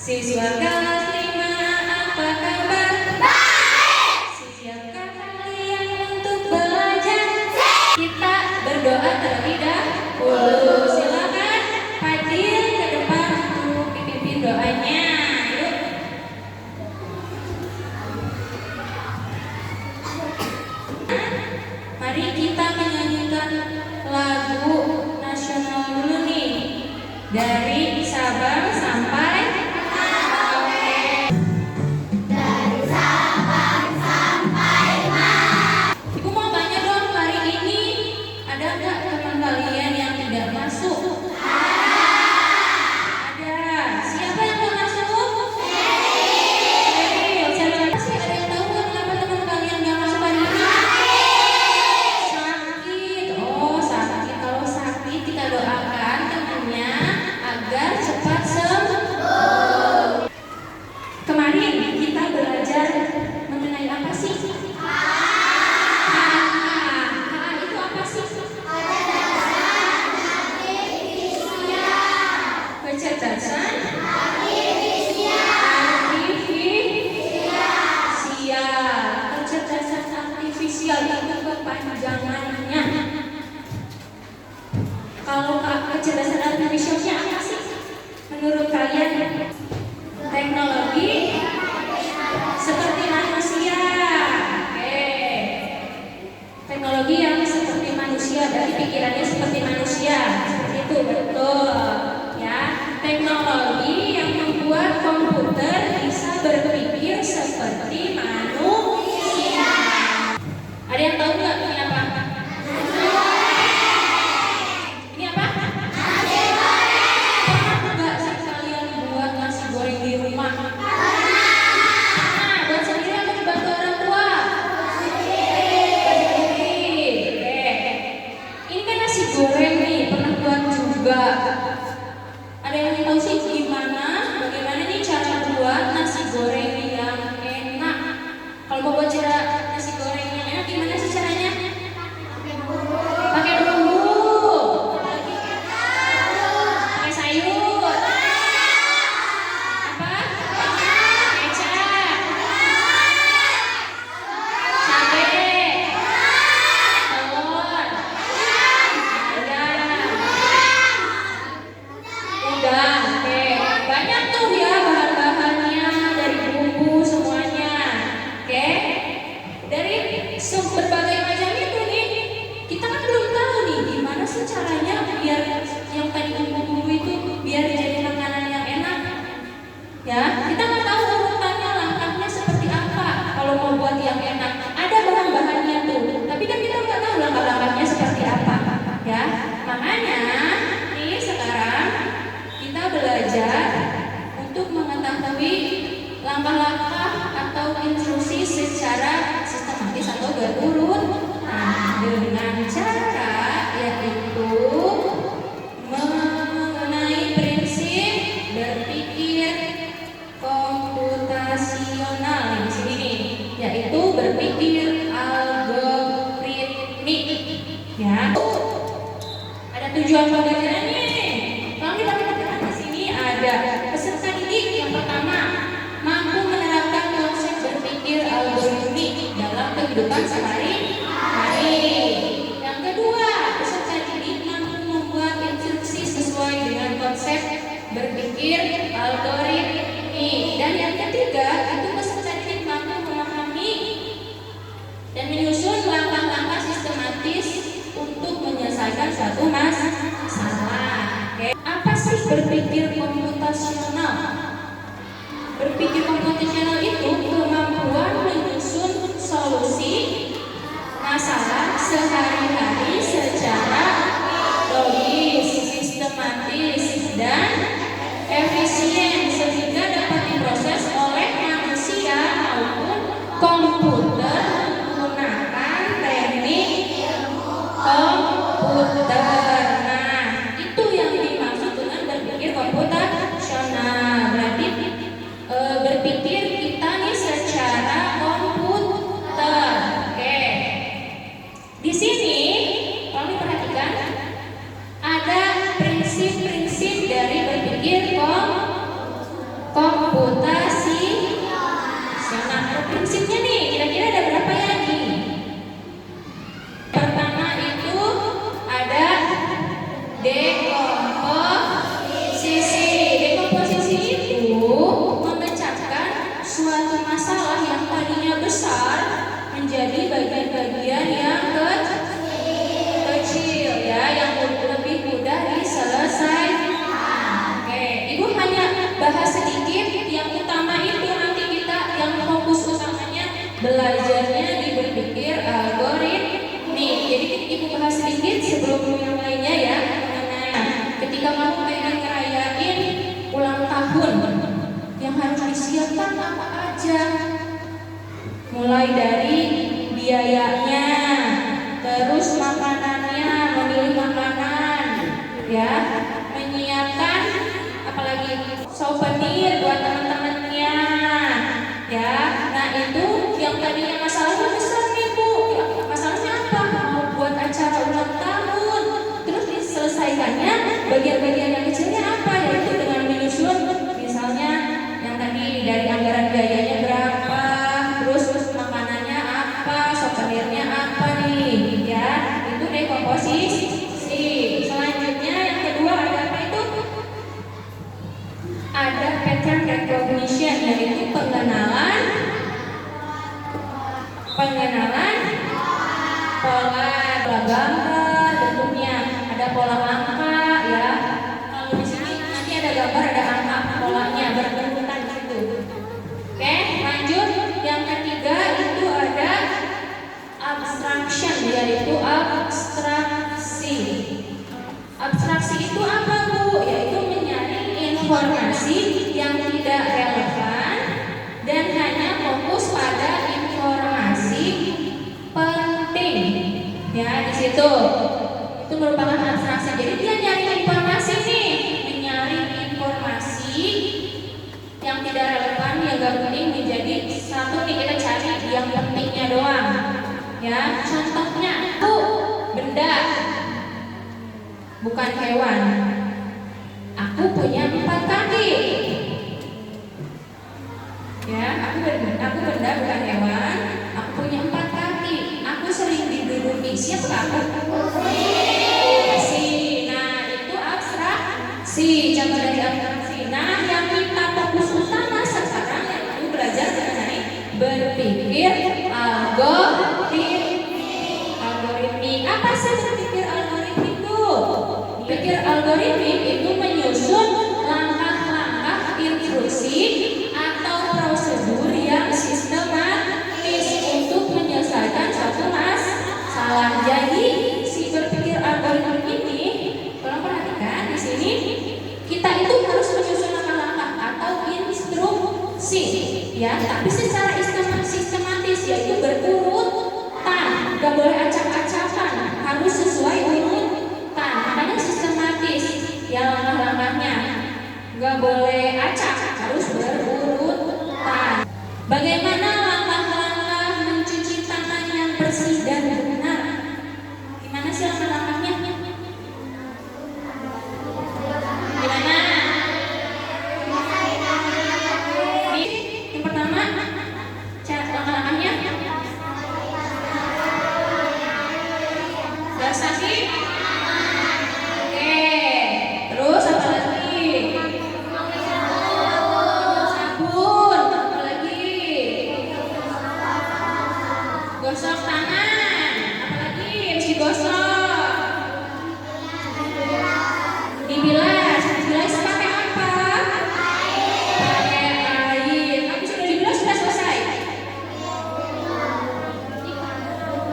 Siswa kelas 5 apa kabar? Baik. Siapkah kalian untuk belajar? Kita berdoa terlebih dahulu. Silakan Fadil ke depan untuk dipimpin doanya. Yuk. Mari kita menyanyikan lagu nasional dulu nih. Dari Sabang sampai Ibu mau tanya dong, hari ini ada nggak teman kalian yang tidak masuk? Ada. Siapa yang mau masuk? Sheryl. Siapa lagi sih? Ada yang tahu nggak kenapa teman kalian nggak masuk hari ini? Sakit. Oh, sakit. Kalau sakit kita doakan temannya agar cepat sembuh. Kemarin kita belajar mengenai apa sih? Kecerdasan artifisial itu kepanjangannya. Kalau kecerdasan artifisialnya apa sih menurut kalian? Teknologi seperti manusia. Oke. Teknologi yang seperti manusia, dari pikirannya seperti manusia. Seperti itu, betul. Teknologi yang membuat komputer bisa berpikir seperti manusia. Ada yang tahu nggak ini apa? Ini apa? Nasi goreng. Pernah nggak sih kalian buat nasi goreng di rumah? Buat sendiri atau dibantu orang tua? Sendiri. Oke. Ini kan nasi goreng nih, pernah buat juga. Ada yang tahu sih bagaimana nih cara buat nasi goreng yang enak? Kalau mau buat cara nasi goreng yang enak gimana sih caranya? Pakai bumbu, pakai sayur, apa? Kecap, cabai, telur, ayam. Udah, oke. Banyak tuh ya bahan-bahannya, dari bumbu semuanya. Oke. Dari berbagai macam itu nih, kita kan belum tahu nih gimana sih caranya biar yang tadi bumbu itu biar jadi makanan yang enak. Ya, kita nggak tahu urutannya, langkahnya seperti apa. Kalau mau buat yang enak, ada bahan-bahannya tuh. Tapi kan kita nggak tahu langkah-langkahnya seperti apa. Ya, makanya nih sekarang kita belajar untuk mengetahui langkah-langkah atau instruksi secara sistematis atau berurut. Nah, dengan cara yaitu mengenai prinsip berpikir komputasional di sini nih, yaitu berpikir algoritmik. Ya, ada tujuan pembelajaran nih. Ada peserta didik yang pertama, mampu menerapkan konsep berpikir algoritmik dalam kehidupan sehari-hari. Yang kedua, peserta didik mampu membuat instruksi sesuai dengan konsep berpikir algoritmik. Dan yang ketiga, itu peserta didik mampu memahami dan menyusun langkah-langkah sistematis untuk menyelesaikan suatu masalah. Apa sih berpikir komputasional? Berpikir komputasional itu kemampuan menyusun solusi masalah sehari-hari secara logis, sistematis, dan efisien sehingga dapat diproses oleh manusia maupun komputer menggunakan teknik komputer. Komputasional berarti prinsipnya nih, kira-kira ada berapa ya nih? Pertama itu ada dekomposisi. Dekomposisi itu memecahkan suatu masalah yang tadinya besar menjadi bagian-bagian yang kecil ya, yang lebih mudah diselesaikan. Oke, Ibu hanya bahas sedikit yang utama itu, nanti kita yang fokus utamanya belajarnya di berpikir algoritmik. Jadi Ibu bahas sedikit sebelum yang lainnya ya, mengenai ketika kamu pengen ngerayain ulang tahun yang harus disiapkan apa aja, mulai dari biayanya, terus makanannya, memilih makanan ya, menyiapkan apalagi souvenir buat teman-temannya ya. Nah itu yang tadinya masalahnya besar nih Bu, masalahnya apa? Mau buat acara ulang tahun, terus diselesaikannya bagian-bagian yang kecilnya apa, yaitu dengan menyusun misalnya yang tadi dari anggaran biayanya berapa, terus makanannya apa, souvenirnya apa nih ya, itu dekomposisi. Selanjutnya yang kedua ada apa itu? Ada pattern recognition, yaitu pengenalan pola gambar bentuknya, ada pola angka ya. Kalau di sini nanti ada gambar, ada angka polanya berurutan gitu. Oke, lanjut. Yang ketiga itu ada abstraction, yaitu abstraksi. Abstraksi itu apa Bu? Yaitu menyaring informasi yang tidak relevan dan hanya fokus pada informasi penting. Ya, di situ itu merupakan abstraksi. Jadi dia nyari informasi nih, menyaring informasi yang tidak relevan, yang gak penting menjadi satu nih, kita cari yang pentingnya doang. Ya, contohnya Bu, benda bukan hewan. Aku punya 4 kaki. Ya, aku benda bukan hewan. Aku punya 4 kaki. Aku sering diduduki. Siapa aku? Kursi. Nah, itu abstraksi. Contoh dari abstraksi. Nah, yang kita fokus utama sekarang yang aku belajar mengenai berpikir algoritmik. Apa sih berpikir algoritmik itu? Berpikir algoritmik itu menyusun langkah-langkah instruksi atau prosedur yang sistematis untuk menyelesaikan suatu masalah. Jadi si berpikir algoritmik ini, tolong perhatikan di sini, kita itu harus menyusun langkah-langkah atau instruksi ya, tapi secara sistematis, yaitu berurutan, gak boleh acak-acakan, harus sesuai urutan. Makanya sistematis ya langkah-langkahnya, gak boleh acak, harus berurutan. Bagaimana langkah-langkah mencuci tangan yang bersih dan benar? Gimana sih langkah-langkahnya? Gimana? Yang pertama, cara langkah-langkahnya gas kaki. Oke, terus apa lagi? Sabun, apa lagi? Gosok tangan, apa lagi? Harus digosok. Dibilas pakai apa? Pakai air. Habis sudah dibilas sudah selesai.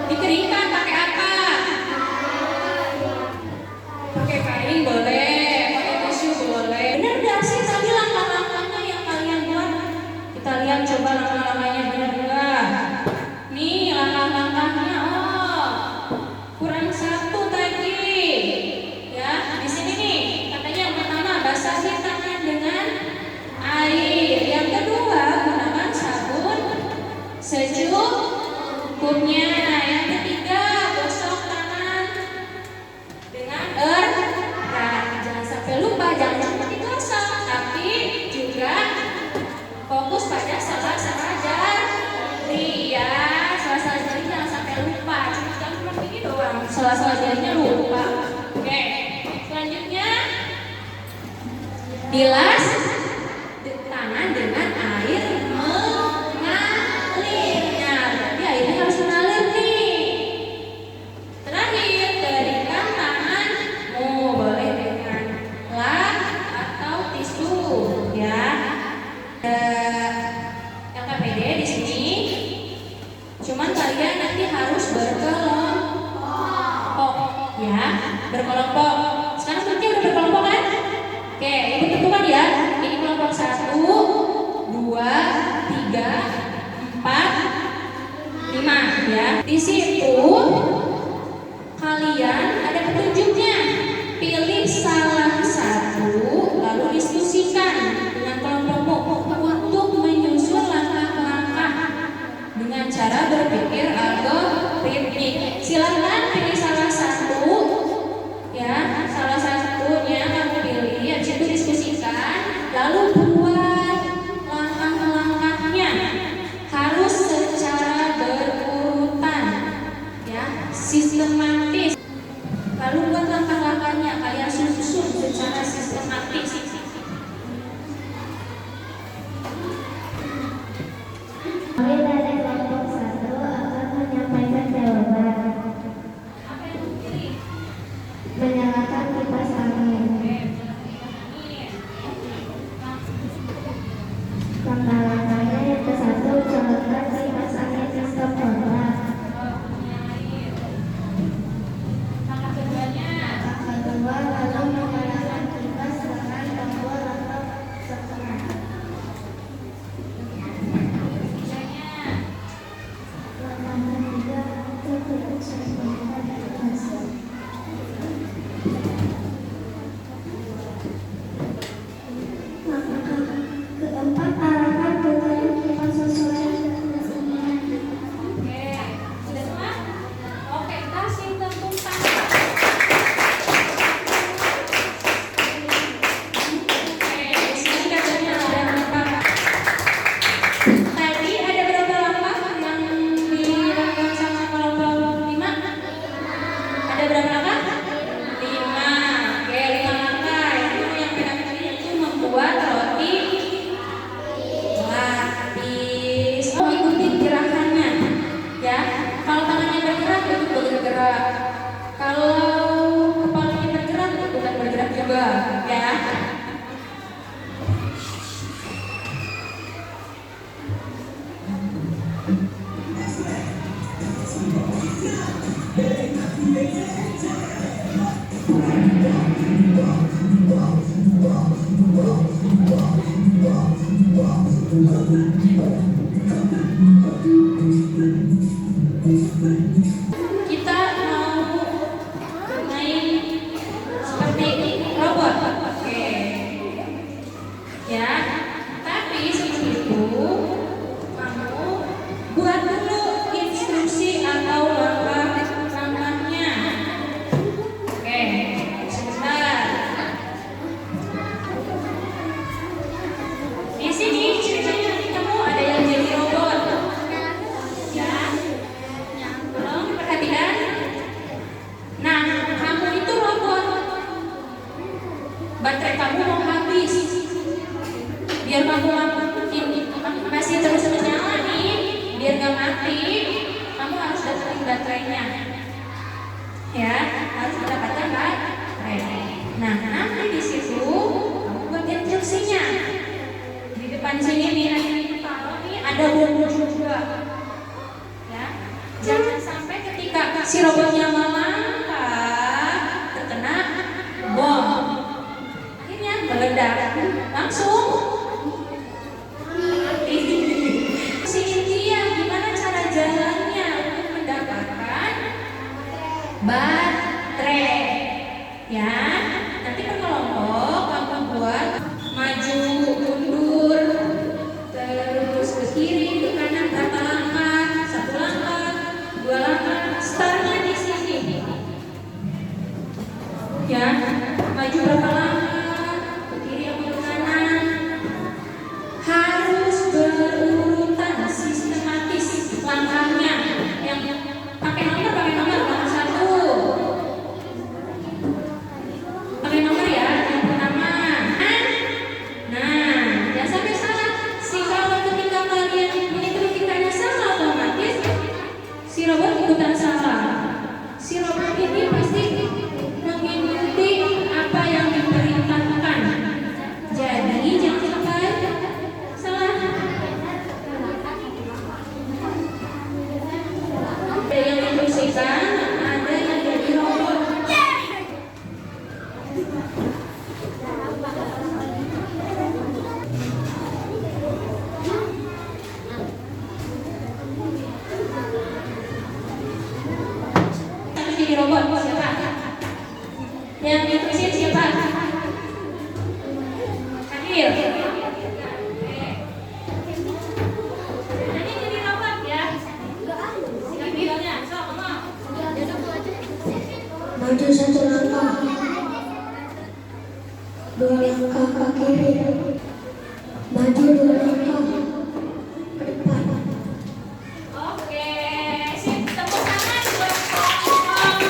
Dikeringkan pakai apa? Pakai kain boleh, pakai tisu boleh. Benar gak sih tadi langkah-langkahnya yang kalian buat? Kita lihat coba langkah-langkahnya benar enggak? Nih langkah-langkahnya, oh kurang satu tadi. Ya, di sini nih katanya yang pertama basahi tangan dengan air. Yang kedua gunakan sabun secukupnya. Yang ketiga gosok tangan dengan erat. Jangan sampai lupa, jangan cuma digosok, tapi juga fokus pada salah-salah Bilas tangan dengan air mengalir. Nah, berarti airnya harus mengalir nih. Terakhir, keringkan tanganmu, boleh dengan lap atau tisu, ya. Yang KPD di sini. Cuman kalian nanti harus berkelompok, ya, berkelompok. Sekarang sepertinya udah berkelompok kan? Oke, ibu tentukan ya. Ini kelompok 1, 2, 3, 4, 5 ya. Di situ kalian ada petunjuknya. Pilih salah satu lalu diskusikan dengan kelompokmu untuk menyusun langkah-langkah dengan cara berpikir algoritmik. Silakan pilih salah satu, ya, salah satunya kamu pilih, habis itu diskusikan, lalu buat langkah-langkahnya harus secara berurutan, ya, sistematis. Lalu buat langkah-langkahnya kalian susun secara sistematis. Dari kelompok 1 akan menyampaikan jawaban. Menyalakan kipas angin. Langkah-langkahnya yang ke-1, colokkan kipas angin ke stop kontak. Langkah kedua, lalu menyalakan kipas dengan tombol atau setengah. Keempat, arahkan putaran kipas sesuai dengan kesenangan. Oke, sudah semua? Oke, kasih tepuk tangan. Oke, di sini katanya ada berapa? Tadi ada berapa langkah yang dilakukan sama kelompok 5? Ada berapa langkah? 5. Oke, 5 langkah. Itu yang pertama itu membuat roti lapis. Oh, ikutin gerakannya, ya. Kalau tangannya bergerak, ikut bergerak. Kalau kepalanya bergerak, ikutan bergerak juga, ya. Kita mau main seperti robot, oke, ya. Tapi sebelum itu kamu buat dulu instruksi atau langkah-langkahnya. Oke, sebentar. Di sini ceritanya nanti kamu ada yang jadi robot, ya. Tolong perhatikan. Nah, kamu itu robot. Baterai kamu mau habis. Biar kamu masih terus menyala nih, biar gak mati, kamu harus dapetin baterainya. Ya, harus mendapatkan baterai. Nah, nanti di situ kamu buat instruksinya. Di depan sini nih, nanti taruh nih ada bom juga. Ya, jangan sampai ketika si robotnya melangkah terkena bom, akhirnya meledak langsung mati. Si India gimana cara jalannya untuk mendapatkan baterai, ya. Nanti berkelompok kamu buat maju mundur terus ke kiri ke kanan berapa langkah, 1 langkah, 2 langkah. Startnya di sini. Maju satu langkah, dua langkah ke kiri, maju dua langkah ke depan. Oke, sip, tepuk tangan buat kelompok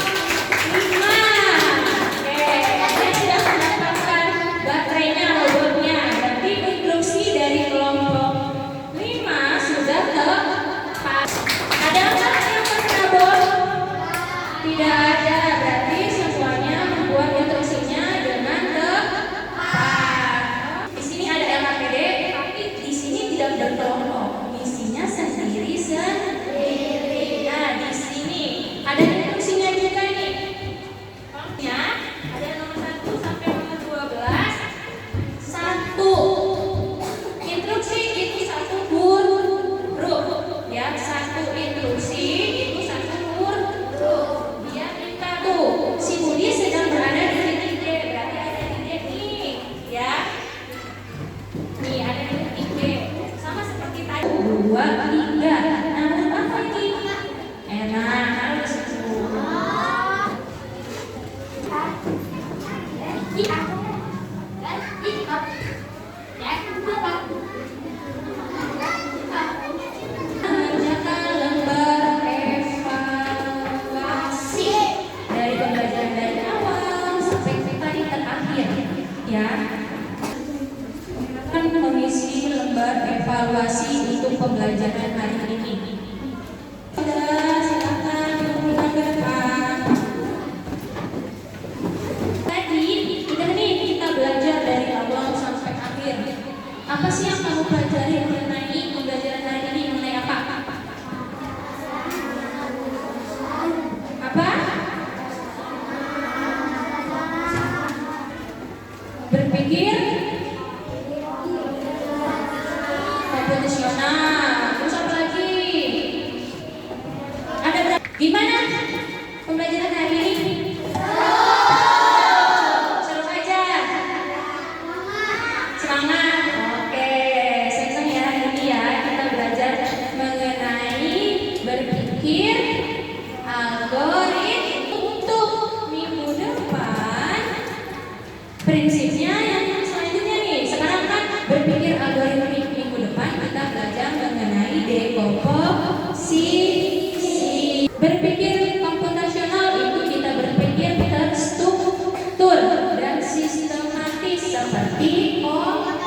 5. Oke, kalian sudah mendapatkan baterainya, robotnya. Berarti instruksi dari kelompok 5 sudah tepat. Ada nggak yang terkabur? Tidak ada, berarti semuanya membuat instruksinya dengan tepat. Di sini ada LHPD, tapi di sini tidak berkelompok, misinya sendiri-sendiri. Nah, di sini ada instruksinya juga nih. Ya, ada nomor 1 sampai nomor 12. 1. Instruksi itu satu huruf. Ya, satu instruksi itu satu huruf. Dia minta tuh, si Budi sedang berada di titik D, berarti ada di D nih, ya. Nih ada di titik D, sama seperti tadi. 2, 3. Namun apa ini? Enak, harus mengerjakan lembar evaluasi dari pembelajaran dari awal sampai tadi terakhir, ya. Akan mengisi lembar evaluasi untuk pembelajaran hari ini. Sudah, silakan pulang ke depan. Tadi udah nih kita belajar dari awal sampai akhir. Apa sih yang kamu pelajari mengenai pembelajaran hari ini, mengenai apa? Apa? Berpikir komputasional. Terus apa lagi? Ada berapa? Gimana pembelajaran hari ini? Seru aja. Semangat. Oke, senang ya hari ini ya kita belajar mengenai berpikir algoritma. Untuk minggu depan prinsipnya yang selanjutnya nih. Sekarang kan berpikir algoritmik, minggu depan kita belajar mengenai dekomposisi. Berpikir komputasional itu kita berpikir terstruktur dan sistematis seperti komputer.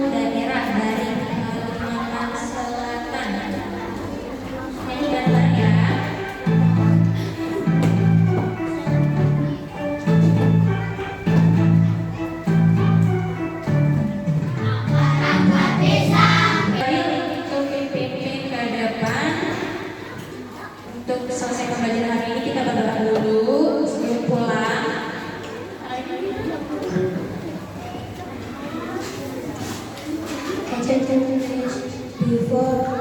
Daerah dari Kalimantan Selatan. Nyanyi bareng ya. Untuk pimpin ke depan. Untuk selesai pembelajaran hari ini kita berdoa dulu sebelum pulang. Attention please, before